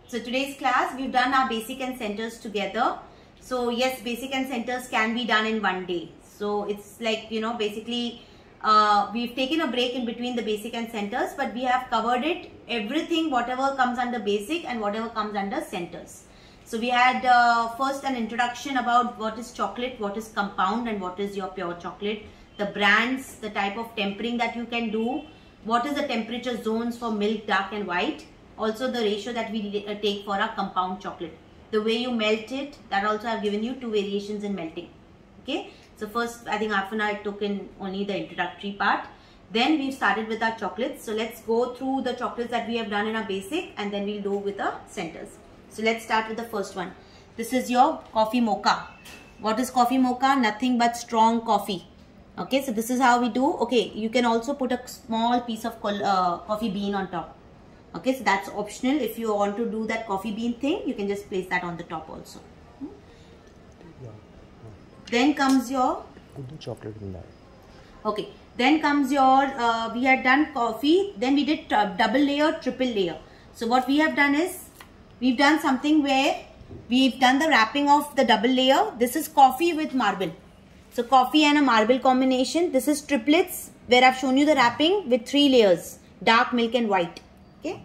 So today's class, we've done our basic and centers together. So yes, basic and centers can be done in one day. So it's like, you know, basically we've taken a break in between the basic and centers, but we have covered it, everything, whatever comes under basic and whatever comes under centers. So we had first an introduction about what is chocolate, what is compound and what is your pure chocolate, the brands, the type of tempering that you can do, what is the temperature zones for milk, dark and white, also the ratio that we take for our compound chocolate, the way you melt it, that also I've given you two variations in melting. Okay, so first I think half an hour I took in only the introductory part. Then we've started with our chocolates. So let's go through the chocolates that we have done in our basic and then we'll do with the centers. So let's start with the first one. This is your coffee mocha. What is coffee mocha? Nothing but strong coffee. Okay, so this is how we do. Okay, you can also put a small piece of coffee bean on top. Okay, so that's optional. If you want to do that coffee bean thing, you can just place that on the top also. Then comes your... Put the chocolate in that. Okay, then comes your... we had done coffee, then we did double layer, triple layer. So what we have done is, we've done something where we've done the wrapping of the double layer. This is coffee with marble. So coffee and a marble combination. This is triplets, where I've shown you the wrapping with 3 layers, dark, milk and white. Okay.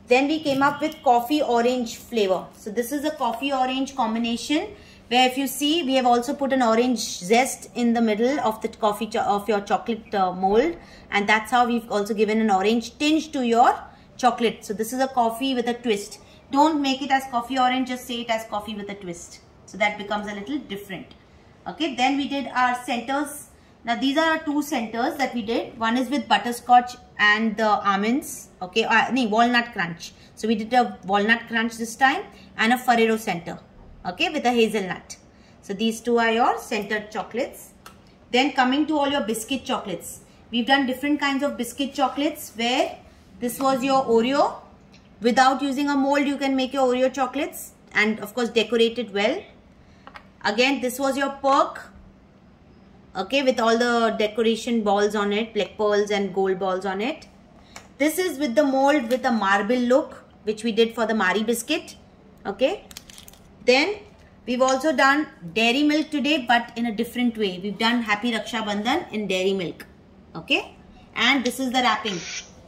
Then we came up with coffee orange flavor. So this is a coffee orange combination, where if you see, we have also put an orange zest in the middle of the coffee of your chocolate mold, and that's how we've also given an orange tinge to your chocolate. So this is a coffee with a twist. Don't make it as coffee orange, just say it as coffee with a twist. So that becomes a little different. Okay, then we did our centers. Now these are our 2 centers that we did. One is with butterscotch and the almonds. Okay, walnut crunch. So we did a walnut crunch this time and a Ferrero center. Okay, with a hazelnut. So these 2 are your centered chocolates. Then coming to all your biscuit chocolates. We've done different kinds of biscuit chocolates, where this was your Oreo. Without using a mold, you can make your Oreo chocolates and of course decorate it well. Again, this was your Perk. Okay, with all the decoration balls on it, black pearls and gold balls on it. This is with the mold with a marble look, which we did for the Marie biscuit. Okay. Then we've also done dairy milk today, but in a different way. We've done Happy Raksha Bandhan in dairy milk. Okay. And this is the wrapping.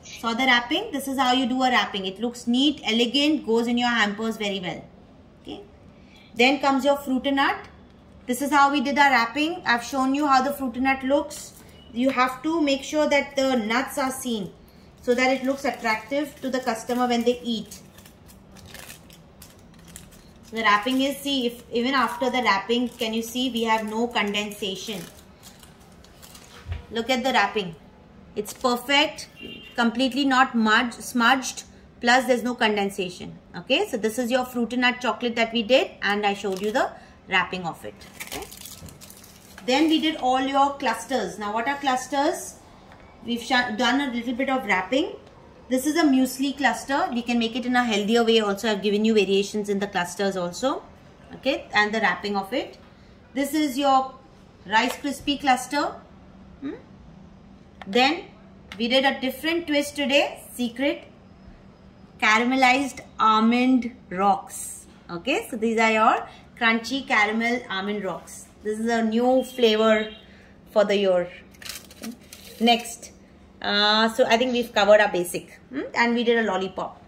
So the wrapping, this is how you do a wrapping. It looks neat, elegant, goes in your hampers very well. Okay. Then comes your fruit and nut. This is how we did our wrapping. I've shown you how the fruit and nut looks. You have to make sure that the nuts are seen so that it looks attractive to the customer when they eat. The wrapping is, see, if even after the wrapping, can you see we have no condensation? Look at the wrapping. It's perfect, completely not smudged, plus there's no condensation. Okay, so this is your fruit and nut chocolate that we did, and I showed you the wrapping of it. Okay. Then we did all your clusters. Now what are clusters? We've done a little bit of wrapping. This is a muesli cluster. We can make it in a healthier way also. I've given you variations in the clusters also. Okay, and the wrapping of it. This is your Rice Krispie cluster. Then we did a different twist today. Secret caramelized almond rocks. Okay, so these are your crunchy caramel almond rocks. This is a new flavor for the year. Okay. Next, so I think we've covered our basic, and we did a lollipop.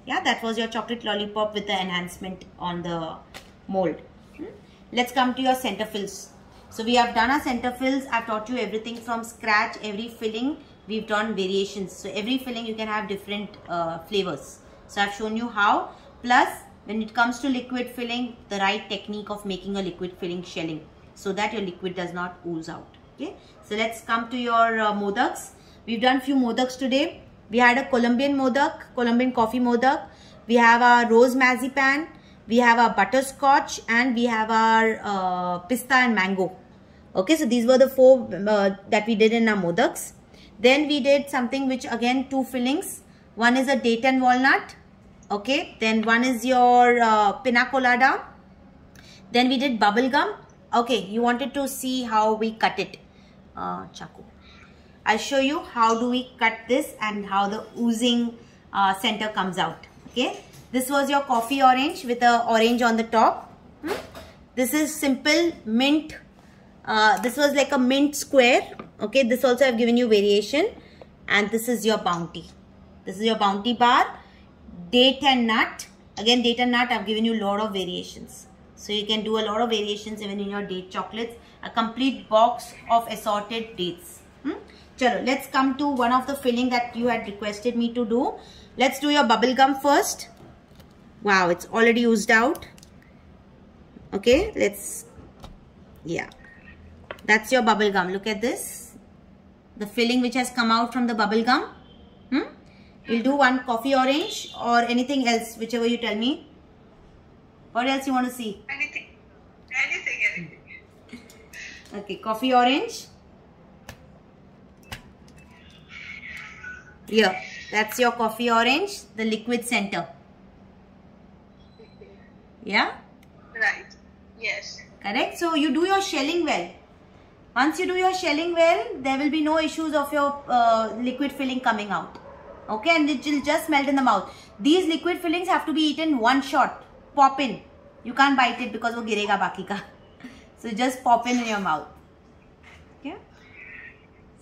Yeah, that was your chocolate lollipop with the enhancement on the mold. Let's come to your center fills. So we have done our center fills. I've taught you everything from scratch. Every filling we've done variations. So every filling you can have different flavors. So I've shown you how. Plus, when it comes to liquid filling, the right technique of making a liquid filling shelling, so that your liquid does not ooze out. Okay. So let's come to your modaks. We've done few modaks today. We had a Colombian modak, Colombian coffee modak. We have our rose marzipan. We have our butterscotch, and we have our pista and mango. Okay, so these were the 4 that we did in our modaks. Then we did something which, again, 2 fillings. One is a date and walnut. Okay, then one is your pina colada. Then we did bubble gum. Okay, you wanted to see how we cut it. Chaku. I'll show you how do we cut this and how the oozing center comes out. Okay, This was your coffee orange with a orange on the top. This is simple mint. This was like a mint square. Okay, this also I've given you variation. And this is your bounty. This is your bounty bar. Date and nut. Again, date and nut, I've given you a lot of variations. So you can do a lot of variations even in your date chocolates. A complete box of assorted dates. Chalo, let's come to one of the filling that you had requested me to do. Let's do your bubble gum first. Wow, it's already used out. Okay, yeah. That's your bubble gum. Look at this. The filling which has come out from the bubble gum. We'll do one coffee orange or anything else, whichever you tell me. What else you want to see? Anything. Okay, coffee orange. Here, that's your coffee orange, the liquid center. Yeah? Right. Yes. Correct. So you do your shelling well. Once you do your shelling well, there will be no issues of your liquid filling coming out. Okay, and it will just melt in the mouth. These liquid fillings have to be eaten one shot. Pop in. You can't bite it because वो गिरेगा बाकी का. So just pop in your mouth. Okay.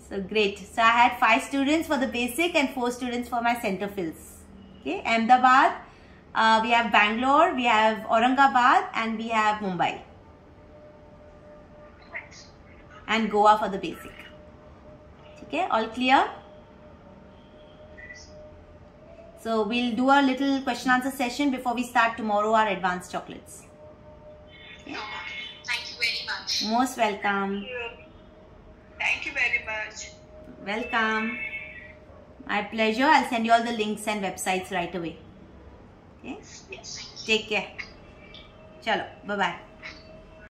So great. So I had 5 students for the basic and 4 students for my center fills. Okay. Ahmedabad, we have Bangalore, we have Aurangabad, and we have Mumbai. And Goa for the basic. Okay. All clear? So we'll do a little question answer session before we start tomorrow our advanced chocolates. Okay. Thank you very much. Most welcome. Thank you very much. Welcome. My pleasure. I'll send you all the links and websites right away. Okay. Yes. Take care. Chalo. Bye-bye.